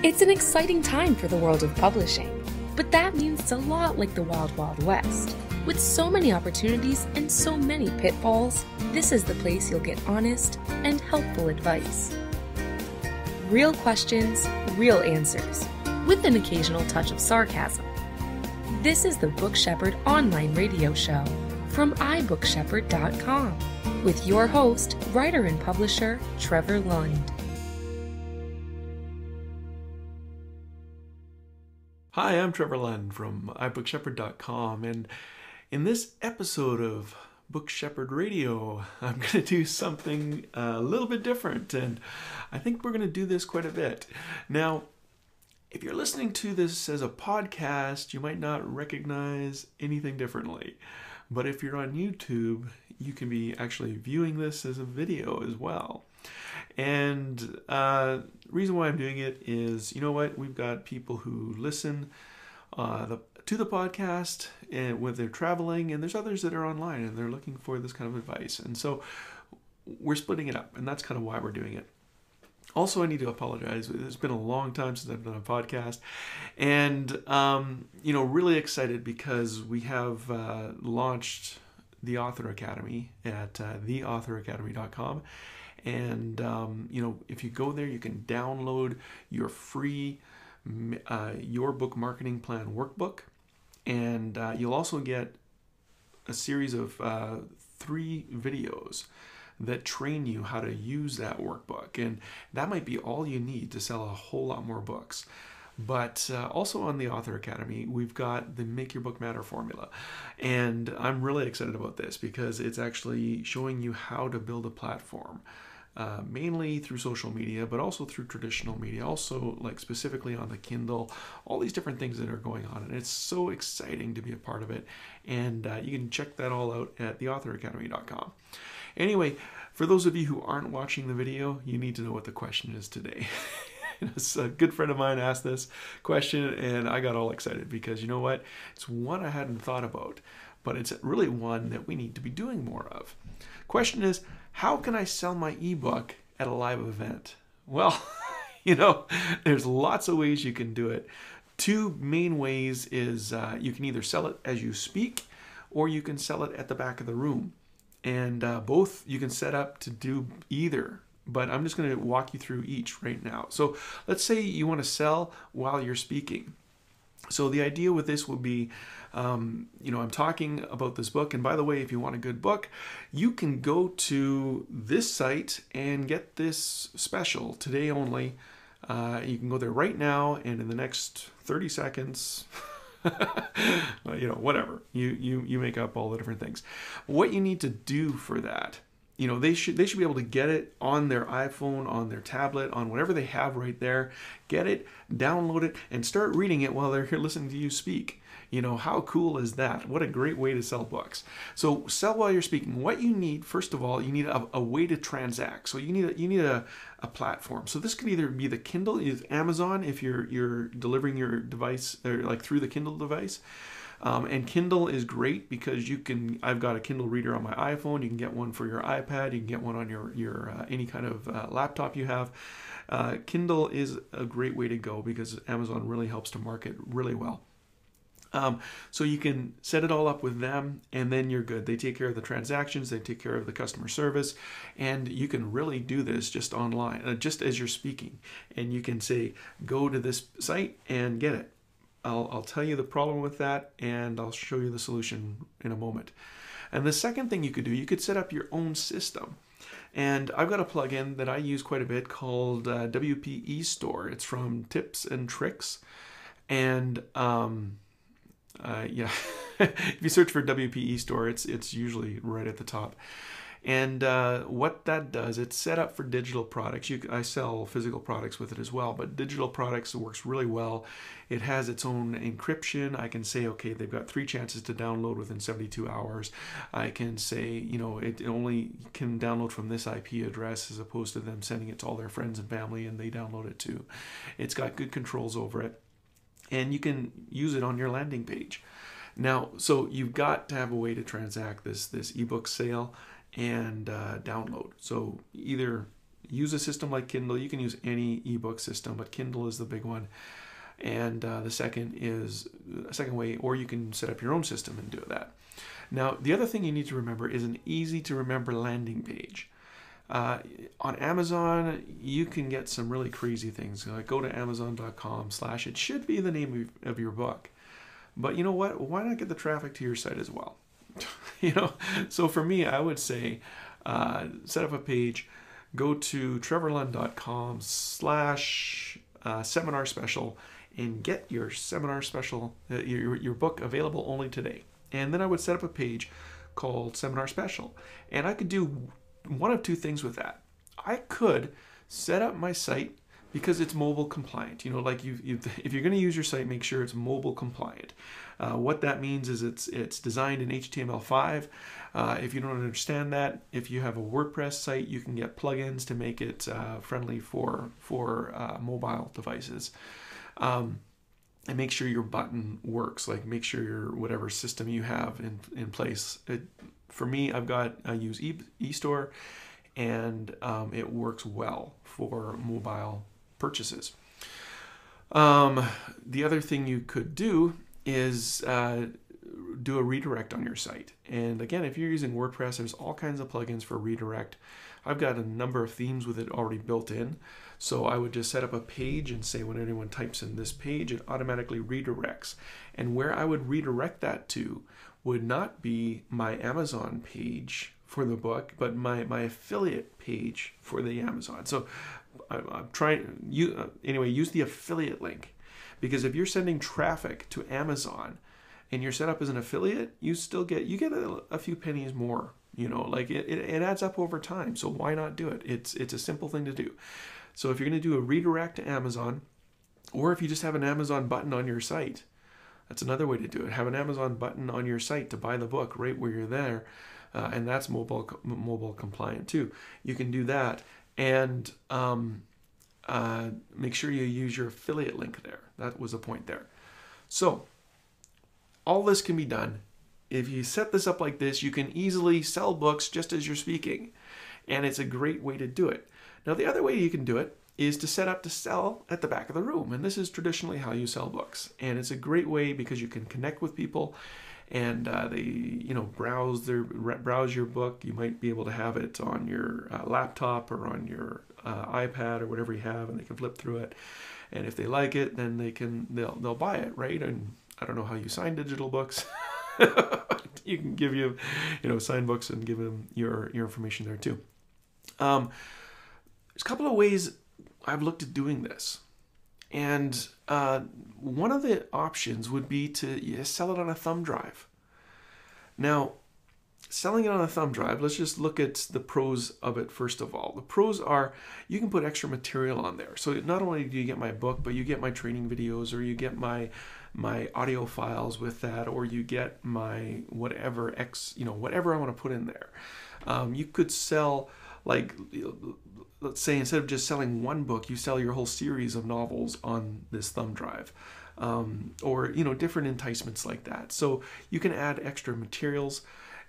It's an exciting time for the world of publishing, but that means it's a lot like the Wild Wild West. With so many opportunities and so many pitfalls, this is the place you'll get honest and helpful advice. Real questions, real answers, with an occasional touch of sarcasm. This is the Book Shepherd online radio show from iBookShepherd.com with your host, writer and publisher, Trevor Lund. Hi, I'm Trevor Lund from iBookShepherd.com, and in this episode of Book Shepherd Radio, I'm going to do something a little bit different, and I think we're going to do this quite a bit. Now, if you're listening to this as a podcast, you might not recognize anything differently, but if you're on YouTube, you can be actually viewing this as a video as well. And the reason why I'm doing it is, you know what, we've got people who listen to the podcast and when they're traveling, and there's others that are online and they're looking for this kind of advice. And so we're splitting it up, and that's kind of why we're doing it. Also, I need to apologize. It's been a long time since I've done a podcast, and really excited because we have launched the Author Academy at theauthoracademy.com. And, if you go there, you can download your free Your Book Marketing Plan workbook. And you'll also get a series of 3 videos that train you how to use that workbook. And that might be all you need to sell a whole lot more books. But also on the Author Academy, we've got the Make Your Book Matter formula. And I'm really excited about this because it's actually showing you how to build a platform. Mainly through social media, but also through traditional media, also like specifically on the Kindle, all these different things that are going on. And it's so exciting to be a part of it. And you can check that all out at theauthoracademy.com. Anyway, for those of you who aren't watching the video, you need to know what the question is today. A good friend of mine asked this question and I got all excited because you know what? It's one I hadn't thought about, but it's really one that we need to be doing more of. Question is, how can I sell my ebook at a live event? Well, there's lots of ways you can do it. 2 main ways is you can either sell it as you speak or you can sell it at the back of the room. And both you can set up to do either. But I'm just going to walk you through each right now. So let's say you want to sell while you're speaking. So the idea with this will be, I'm talking about this book. And by the way, if you want a good book, you can go to this site and get this special today only. You can go there right now, and in the next 30 seconds, whatever. You make up all the different things. What you need to do for that, they should be able to get it on their iPhone, on their tablet, on whatever they have right there. Get it, download it, and start reading it while they're here listening to you speak. How cool is that? What a great way to sell books. So sell while you're speaking. What you need, first of all, you need a way to transact. So you need a platform. So this can either be the Kindle, Amazon, if you're delivering your device or like through the Kindle device. And Kindle is great because I've got a Kindle reader on my iPhone. You can get one for your iPad. You can get one on your any kind of laptop you have. Kindle is a great way to go because Amazon really helps to market really well. So you can set it all up with them and then you're good. They take care of the transactions, they take care of the customer service, and you can really do this just online, just as you're speaking. And you can say, go to this site and get it. I'll tell you the problem with that and I'll show you the solution in a moment. And the second thing you could do, you could set up your own system. And I've got a plugin that I use quite a bit called WP Store. It's from Tips and Tricks. And if you search for WP Store, it's usually right at the top. And what that does, it's set up for digital products. I sell physical products with it as well, but digital products works really well. It has its own encryption. I can say, okay, they've got 3 chances to download within 72 hours. I can say, it only can download from this IP address as opposed to them sending it to all their friends and family and they download it too. It's got good controls over it. And you can use it on your landing page. Now, so you've got to have a way to transact this ebook sale and download. So either use a system like Kindle. You can use any ebook system, but Kindle is the big one. And the second is a second way, or you can set up your own system and do that. Now, the other thing you need to remember is an easy to remember landing page. On Amazon, you can get some really crazy things. Go to amazon.com/ it should be the name of your book. But you know what? Why not get the traffic to your site as well? So for me, I would say set up a page, go to trevorlund.com/ seminar special, and get your seminar special, your book available only today. And then I would set up a page called Seminar Special. And I could do one of two things with that. I could set up my site because it's mobile compliant. Like if you're going to use your site, make sure it's mobile compliant. What that means is it's designed in HTML5. If you don't understand that, if you have a WordPress site, you can get plugins to make it friendly for mobile devices. And make sure your button works. Like make sure your whatever system you have in place. For me, I use eStore, and it works well for mobile purchases. The other thing you could do is do a redirect on your site. And again, if you're using WordPress, there's all kinds of plugins for redirect. I've got a number of themes with it already built in. So I would just set up a page and say when anyone types in this page, it automatically redirects. And where I would redirect that to would not be my Amazon page for the book, but my affiliate page for the Amazon. So I'm trying, use the affiliate link. Because if you're sending traffic to Amazon and you're set up as an affiliate, you get a few pennies more. Like it adds up over time. So why not do it? It's a simple thing to do. So if you're going to do a redirect to Amazon, or if you just have an Amazon button on your site, that's another way to do it. Have an Amazon button on your site to buy the book right where you're there, and that's mobile compliant too. You can do that, and make sure you use your affiliate link there. That was the point there. So all this can be done. If you set this up like this, you can easily sell books just as you're speaking, and it's a great way to do it. Now, the other way you can do it is to set up to sell at the back of the room. And this is traditionally how you sell books. And it's a great way because you can connect with people and they, browse your book. You might be able to have it on your laptop or on your iPad or whatever you have, and they can flip through it. And if they like it, then they'll buy it, right? And I don't know how you sign digital books. You can give sign books and give them your information there too. There's a couple of ways I've looked at doing this. And one of the options would be to sell it on a thumb drive. Now, selling it on a thumb drive, let's just look at the pros of it first of all. The pros are you can put extra material on there. So not only do you get my book, but you get my training videos, or you get my audio files with that, or you get my whatever I want to put in there. You could sell, like, let's say instead of just selling one book, you sell your whole series of novels on this thumb drive, or different enticements like that. So you can add extra materials.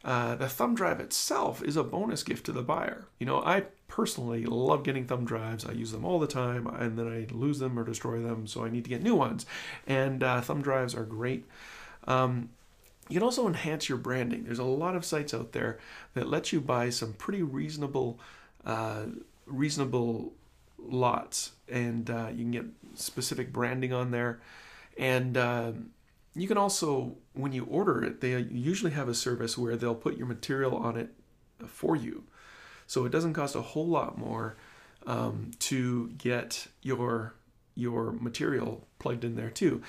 The thumb drive itself is a bonus gift to the buyer. I personally love getting thumb drives. I use them all the time, and then I lose them or destroy them, so I need to get new ones. And thumb drives are great. You can also enhance your branding. There's a lot of sites out there that let you buy some pretty reasonable lots, and you can get specific branding on there. And you can also, when you order it, they usually have a service where they'll put your material on it for you. So it doesn't cost a whole lot more to get your material plugged in there too.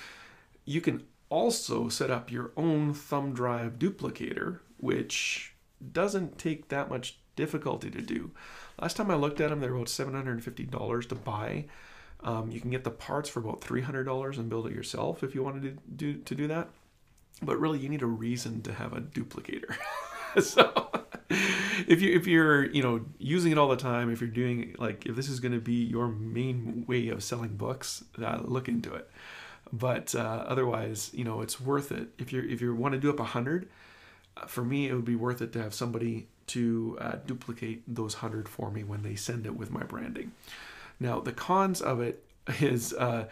You can also set up your own thumb drive duplicator, which doesn't take that much difficulty to do. Last time I looked at them, they were about $750 to buy. You can get the parts for about $300 and build it yourself if you wanted to do that. But really, you need a reason to have a duplicator. So if you're using it all the time, if you're doing, like, if this is going to be your main way of selling books, look into it. But otherwise, it's worth it. If you want to do up 100, for me, it would be worth it to have somebody to duplicate those 100 for me when they send it with my branding. Now, the cons of it is the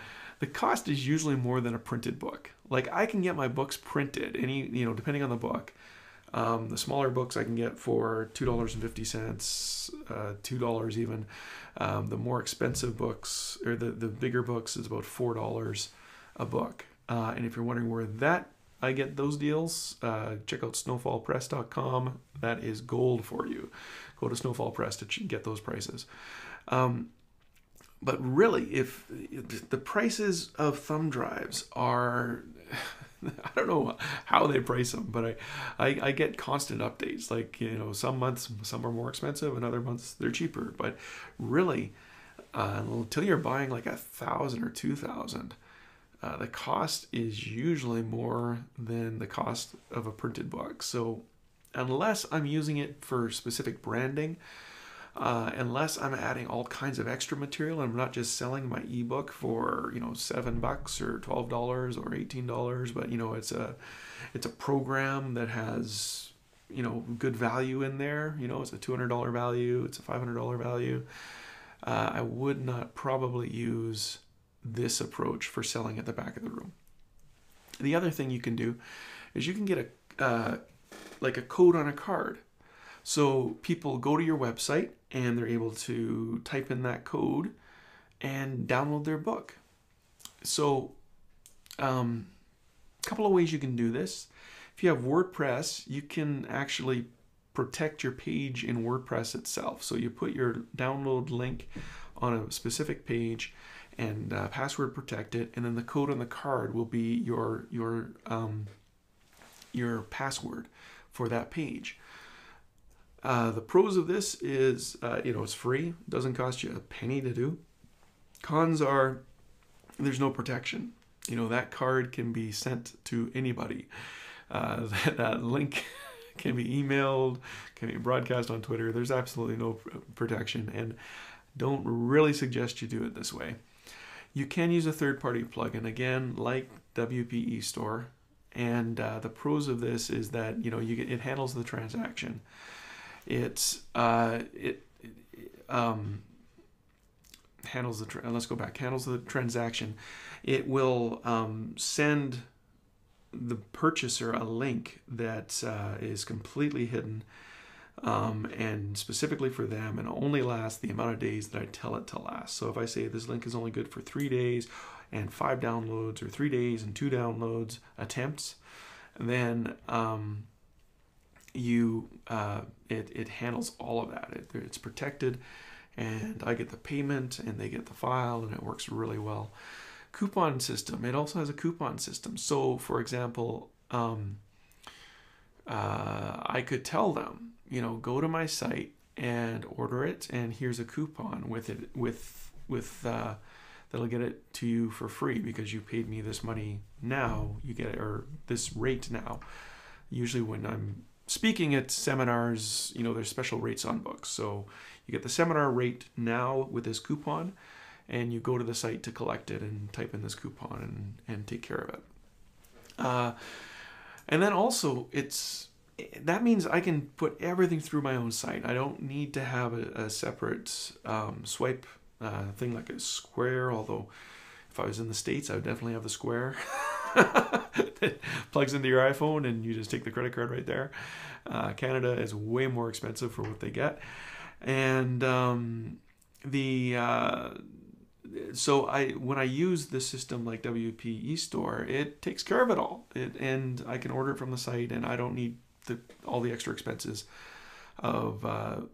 cost is usually more than a printed book. Like, I can get my books printed, depending on the book. The smaller books I can get for $2.50, $2 even. The more expensive books, or the bigger books, is about $4 a book. And if you're wondering where I get those deals, check out snowfallpress.com. That is gold for you. Go to Snowfall Press to get those prices. But really, if the prices of thumb drives are, I don't know how they price them, but I get constant updates. Like, some months some are more expensive and other months they're cheaper. But really, until you're buying like 1,000 or 2,000, the cost is usually more than the cost of a printed book. So unless I'm using it for specific branding, unless I'm adding all kinds of extra material, and I'm not just selling my ebook for $7 or $12 or $18, but it's a program that has good value in there. It's a $200 value, it's a $500 value. I would not probably use this approach for selling at the back of the room. The other thing you can do is you can get a code on a card. So people go to your website and they're able to type in that code and download their book. So a couple of ways you can do this. If you have WordPress, you can actually protect your page in WordPress itself. So you put your download link on a specific page and password protect it, and then the code on the card will be your password for that page. The pros of this is, it's free. It doesn't cost you a penny to do. Cons are there's no protection. That card can be sent to anybody. That link can be emailed, can be broadcast on Twitter. There's absolutely no protection, and don't really suggest you do it this way. You can use a third-party plugin, again, like WP eStore. And the pros of this is that it handles the transaction. Handles the transaction. It will send the purchaser a link that is completely hidden and specifically for them, and only lasts the amount of days that I tell it to last. So if I say this link is only good for 3 days and 5 downloads, or 3 days and 2 downloads attempts, then it handles all of that. It's protected, and I get the payment and they get the file, and it works really well. Coupon system. It also has a coupon system. So for example, I could tell them, go to my site and order it, and here's a coupon with it that'll get it to you for free because you paid me this money now. You get it, or this rate now. Usually when I'm speaking at seminars, there's special rates on books. So you get the seminar rate now with this coupon, and you go to the site to collect it and type in this coupon and take care of it. And then also that means I can put everything through my own site. I don't need to have a separate swipe thing like a Square, although if I was in the States, I would definitely have the Square. It plugs into your iPhone and you just take the credit card right there. Canada is way more expensive for what they get. And so when I use this system like WP eStore, it takes care of it all. And I can order it from the site, and I don't need all the extra expenses of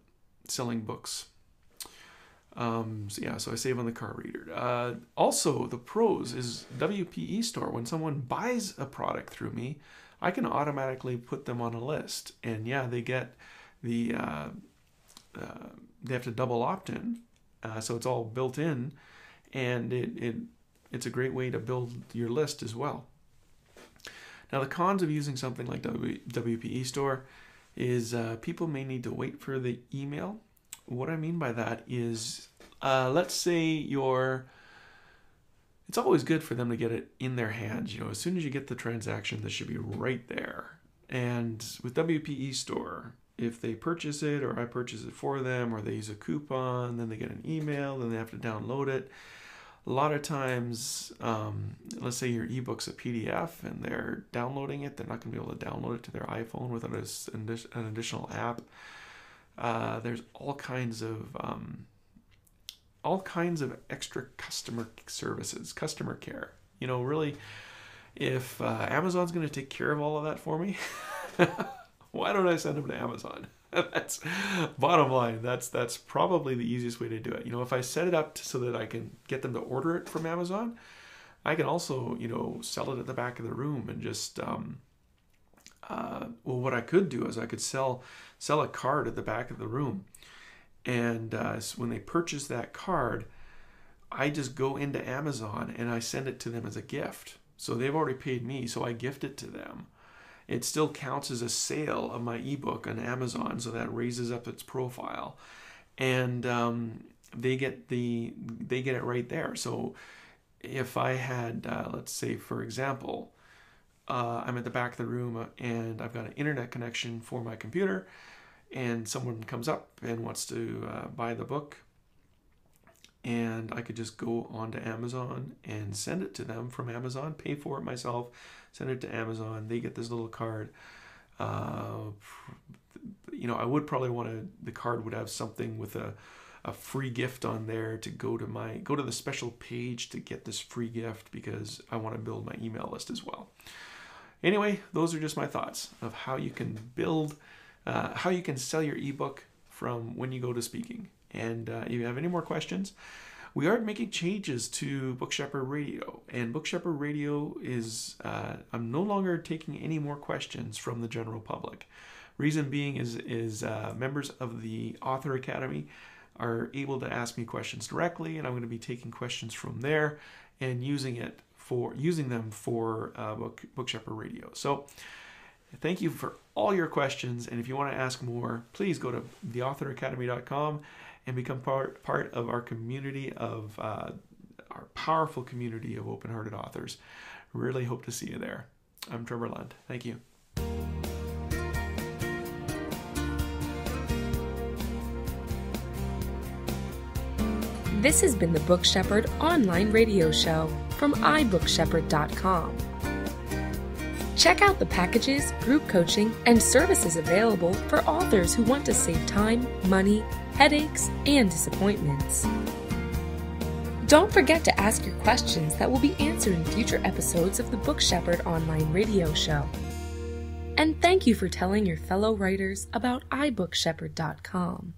selling books. So I save on the card reader. Also, the pros is WP eStore. When someone buys a product through me, I can automatically put them on a list. And they get they have to double opt-in. So it's all built in, and it's a great way to build your list as well. Now, the cons of using something like WP eStore is people may need to wait for the email. What I mean by that is, let's say it's always good for them to get it in their hands. As soon as you get the transaction, this should be right there. And with WP eStore, if they purchase it or I purchase it for them or they use a coupon, then they get an email, then they have to download it. A lot of times, let's say your ebook's a PDF and they're downloading it, they're not going to be able to download it to their iPhone without an additional app. There's all kinds of extra customer services, customer care. You know, really, if Amazon's going to take care of all of that for me, why don't I send them to Amazon? That's bottom line. That's probably the easiest way to do it. You know, if I set it up so that I can get them to order it from Amazon, I can also, you know, sell it at the back of the room and just, well, what I could do is I could sell a card at the back of the room. And when they purchase that card, I just go into Amazon and I send it to them as a gift. So they've already paid me, so I gift it to them. It still counts as a sale of my ebook on Amazon, so that raises up its profile, and they get it right there. So if I had, let's say for example, I'm at the back of the room and I've got an internet connection for my computer, and someone comes up and wants to buy the book, and I could just go onto Amazon and send it to them from Amazon, pay for it myself, send it to Amazon. They get this little card. You know, I would probably the card would have something with a free gift on there to go to the special page to get this free gift, because I want to build my email list as well. Anyway, those are just my thoughts of how you can how you can sell your ebook from when you go to speaking. And if you have any more questions, we are making changes to Book Shepherd Radio. And Book Shepherd Radio is, I'm no longer taking any more questions from the general public. Reason being is members of the Author Academy are able to ask me questions directly, and I'm going to be taking questions from there and using them for Book Shepherd Radio. So thank you for all your questions, and if you want to ask more, please go to theauthoracademy.com and become part of our community of our powerful community of open-hearted authors. Really hope to see you there. I'm Trevor Lund. Thank you. This has been the Book Shepherd online radio show from iBookshepherd.com. Check out the packages, group coaching, and services available for authors who want to save time, money, headaches, and disappointments. Don't forget to ask your questions that will be answered in future episodes of the Book Shepherd online radio show. And thank you for telling your fellow writers about iBookshepherd.com.